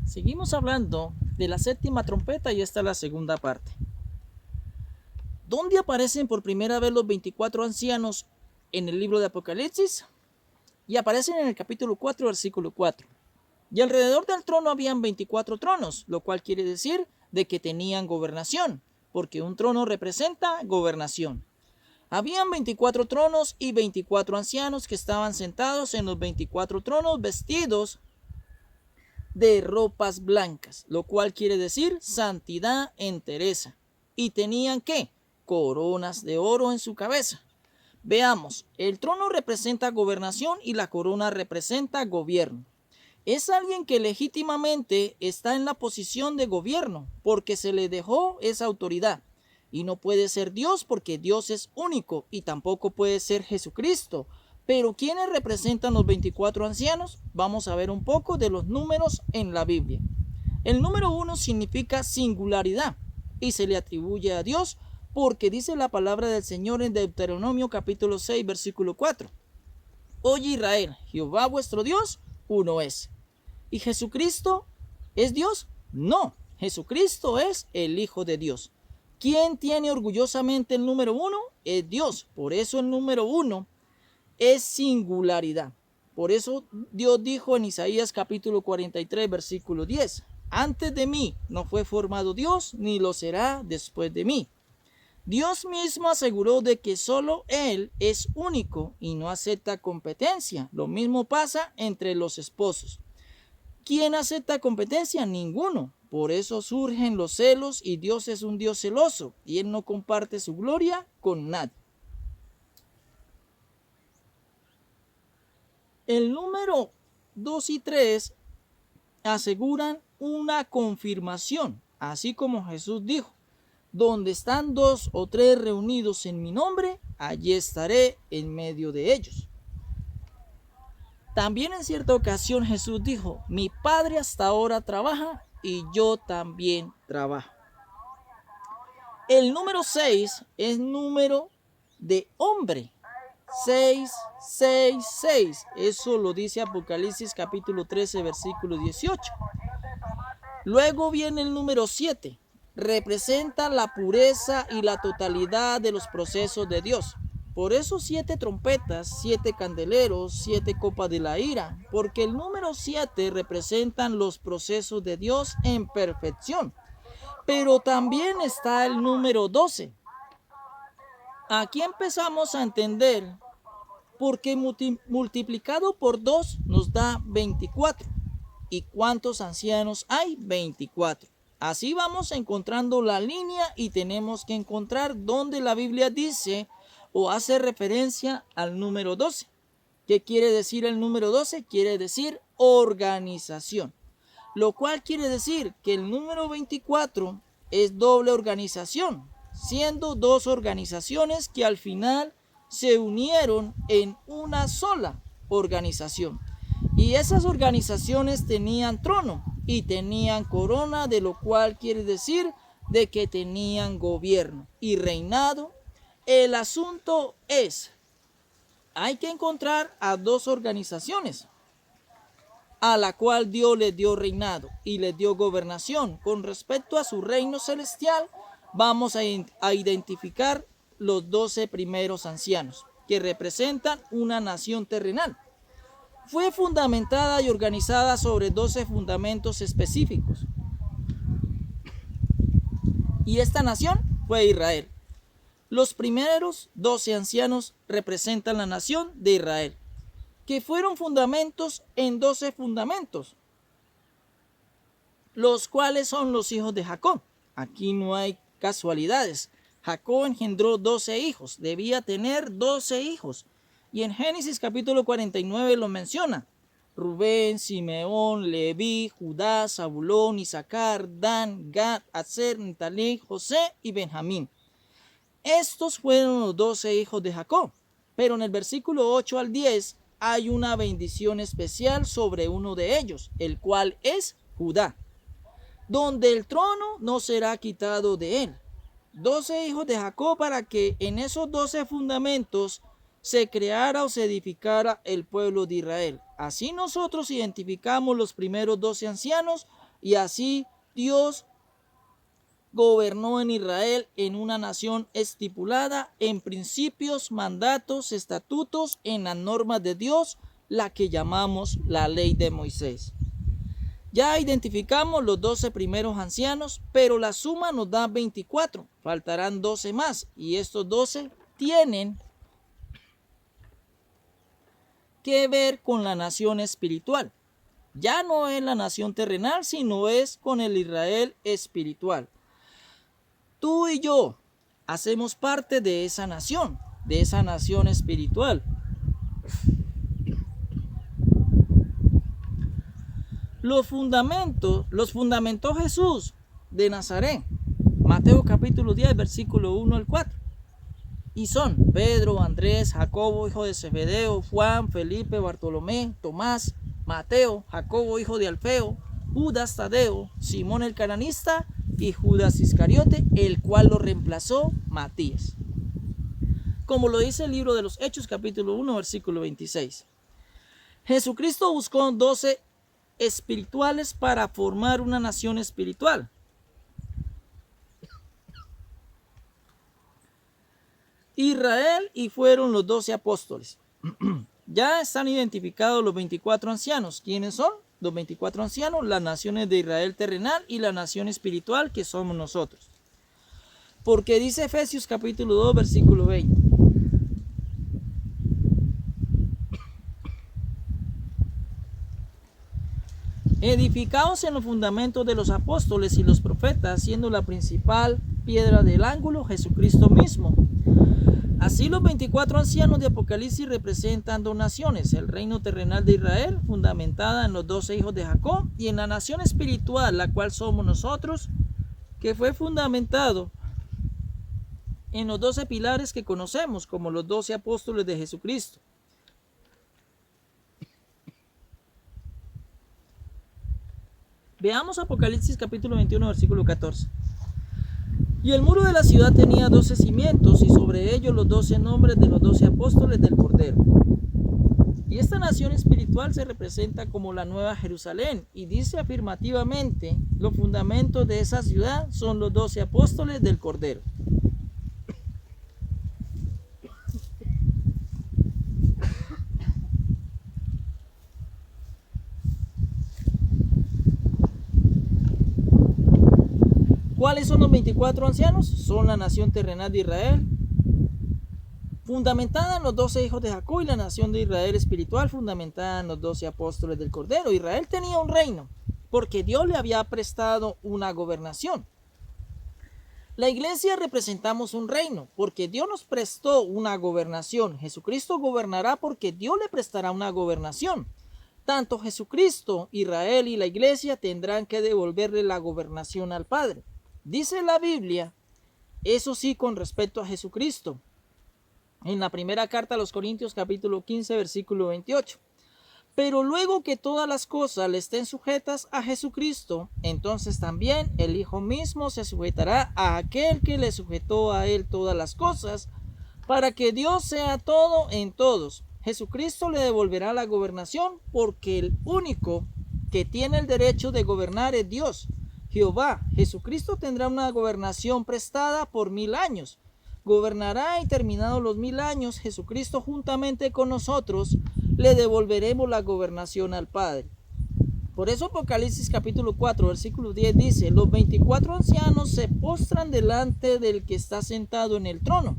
Seguimos hablando de la séptima trompeta y esta es la segunda parte. ¿Dónde aparecen por primera vez los 24 ancianos en el libro de Apocalipsis? Y aparecen en el capítulo 4, versículo 4. Y alrededor del trono habían 24 tronos, lo cual quiere decir de que tenían gobernación, porque un trono representa gobernación. Habían 24 tronos y 24 ancianos que estaban sentados en los 24 tronos vestidos de ropas blancas, lo cual quiere decir santidad, entereza. ¿Y tenían qué? Coronas de oro en su cabeza. Veamos, el trono representa gobernación y la corona representa gobierno. Es alguien que legítimamente está en la posición de gobierno porque se le dejó esa autoridad. Y no puede ser Dios porque Dios es único y tampoco puede ser Jesucristo. Pero ¿quiénes representan los 24 ancianos? Vamos a ver un poco de los números en la Biblia. El número 1 significa singularidad y se le atribuye a Dios porque dice la palabra del Señor en Deuteronomio capítulo 6 versículo 4. Oye Israel, Jehová vuestro Dios, uno es. ¿Y Jesucristo es Dios? No, Jesucristo es el Hijo de Dios. ¿Quién tiene orgullosamente el número 1? Es Dios. Por eso el número 1 es singularidad. Por eso Dios dijo en Isaías capítulo 43 versículo 10, antes de mí no fue formado Dios, ni lo será después de mí. Dios mismo aseguró de que solo Él es único y no acepta competencia. Lo mismo pasa entre los esposos. ¿Quién acepta competencia? Ninguno. Por eso surgen los celos y Dios es un Dios celoso y Él no comparte su gloria con nadie. El número 2 y 3 aseguran una confirmación, así como Jesús dijo, donde están 2 o 3 reunidos en mi nombre, allí estaré en medio de ellos. También en cierta ocasión Jesús dijo, mi Padre hasta ahora trabaja y yo también trabajo. El número 6 es número de hombre. 6, 6, 6. Eso lo dice Apocalipsis capítulo 13, versículo 18. Luego viene el número 7. Representa la pureza y la totalidad de los procesos de Dios. Por eso 7 trompetas, 7 candeleros, 7 copas de la ira, porque el número 7 representan los procesos de Dios en perfección. Pero también está el número 12. Aquí empezamos a entender porque multiplicado por 2 nos da 24. ¿Y cuántos ancianos hay? 24. Así vamos encontrando la línea y tenemos que encontrar dónde la Biblia dice o hace referencia al número 12. ¿Qué quiere decir el número 12? Quiere decir organización. Lo cual quiere decir que el número 24 es doble organización, siendo 2 organizaciones que al final se unieron en una sola organización. Y esas organizaciones tenían trono y tenían corona, de lo cual quiere decir de que tenían gobierno y reinado. El asunto es, hay que encontrar a 2 organizaciones a la cual Dios les dio reinado y les dio gobernación. Con respecto a su reino celestial, vamos a identificar los 12 primeros ancianos, que representan una nación terrenal. Fue fundamentada y organizada sobre 12 fundamentos específicos. Y esta nación fue Israel. Los primeros 12 ancianos representan la nación de Israel, que fueron fundamentos en 12 fundamentos, los cuales son los hijos de Jacob. Aquí no hay casualidades. Jacob engendró 12 hijos, debía tener 12 hijos. Y en Génesis capítulo 49 lo menciona. Rubén, Simeón, Leví, Judá, Zabulón, Isaacar, Dan, Gad, Aser, Neftalí, José y Benjamín. Estos fueron los 12 hijos de Jacob. Pero en el versículo 8 al 10 hay una bendición especial sobre uno de ellos, el cual es Judá, donde el trono no será quitado de él. 12 hijos de Jacob para que en esos 12 fundamentos se creara o se edificara el pueblo de Israel. Así nosotros identificamos los primeros 12 ancianos Y así Dios gobernó en Israel en una nación estipulada en principios, mandatos, estatutos, en las normas de Dios, la que llamamos la ley de Moisés. Ya identificamos los 12 primeros ancianos, pero la suma nos da 24. Faltarán 12 más y estos 12 tienen que ver con la nación espiritual. Ya no es la nación terrenal, sino es con el Israel espiritual. Tú y yo hacemos parte de esa nación espiritual. Los fundamentó Jesús de Nazaret. Mateo capítulo 10, versículo 1 al 4. Y son Pedro, Andrés, Jacobo, hijo de Zebedeo, Juan, Felipe, Bartolomé, Tomás, Mateo, Jacobo, hijo de Alfeo, Judas Tadeo, Simón el cananista y Judas Iscariote, el cual lo reemplazó Matías. Como lo dice el libro de los Hechos, capítulo 1, versículo 26. Jesucristo buscó 12 espirituales para formar una nación espiritual. Israel y fueron los 12 apóstoles. Ya están identificados los 24 ancianos. ¿Quiénes son? Los 24 ancianos, las naciones de Israel terrenal y la nación espiritual que somos nosotros. Porque dice Efesios capítulo 2, versículo 20. Edificados en los fundamentos de los apóstoles y los profetas, siendo la principal piedra del ángulo Jesucristo mismo. Así los 24 ancianos de Apocalipsis representan 2 naciones, el reino terrenal de Israel, fundamentada en los 12 hijos de Jacob, y en la nación espiritual, la cual somos nosotros, que fue fundamentado en los 12 pilares que conocemos como los 12 apóstoles de Jesucristo. Veamos Apocalipsis capítulo 21, versículo 14. Y el muro de la ciudad tenía 12 cimientos y sobre ellos los 12 nombres de los 12 apóstoles del Cordero. Y esta nación espiritual se representa como la Nueva Jerusalén y dice afirmativamente, los fundamentos de esa ciudad son los 12 apóstoles del Cordero. ¿Cuáles son los 24 ancianos? Son la nación terrenal de Israel, fundamentada en los 12 hijos de Jacob, y la nación de Israel espiritual, fundamentada en los 12 apóstoles del Cordero. Israel tenía un reino, porque Dios le había prestado una gobernación. La iglesia representamos un reino, porque Dios nos prestó una gobernación. Jesucristo gobernará porque Dios le prestará una gobernación. Tanto Jesucristo, Israel y la iglesia tendrán que devolverle la gobernación al Padre. Dice la Biblia, eso sí, con respecto a Jesucristo, en la primera carta a los Corintios capítulo 15 versículo 28. Pero luego que todas las cosas le estén sujetas a Jesucristo, entonces también el Hijo mismo se sujetará a aquel que le sujetó a él todas las cosas, para que Dios sea todo en todos. Jesucristo le devolverá la gobernación porque el único que tiene el derecho de gobernar es Dios, Jehová. Jesucristo tendrá una gobernación prestada por 1000 años. Gobernará y terminados los 1000 años, Jesucristo juntamente con nosotros le devolveremos la gobernación al Padre. Por eso Apocalipsis capítulo 4 versículo 10 dice, los 24 ancianos se postran delante del que está sentado en el trono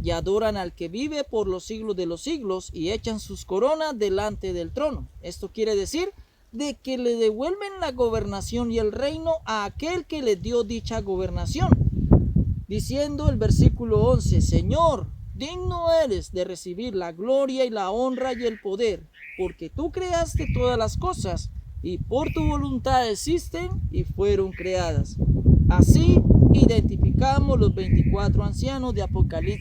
y adoran al que vive por los siglos de los siglos y echan sus coronas delante del trono. Esto quiere decir de que le devuelven la gobernación y el reino a aquel que le dio dicha gobernación. Diciendo el versículo 11, Señor, digno eres de recibir la gloria y la honra y el poder, porque tú creaste todas las cosas y por tu voluntad existen y fueron creadas. Así identificamos los 24 ancianos de Apocalipsis.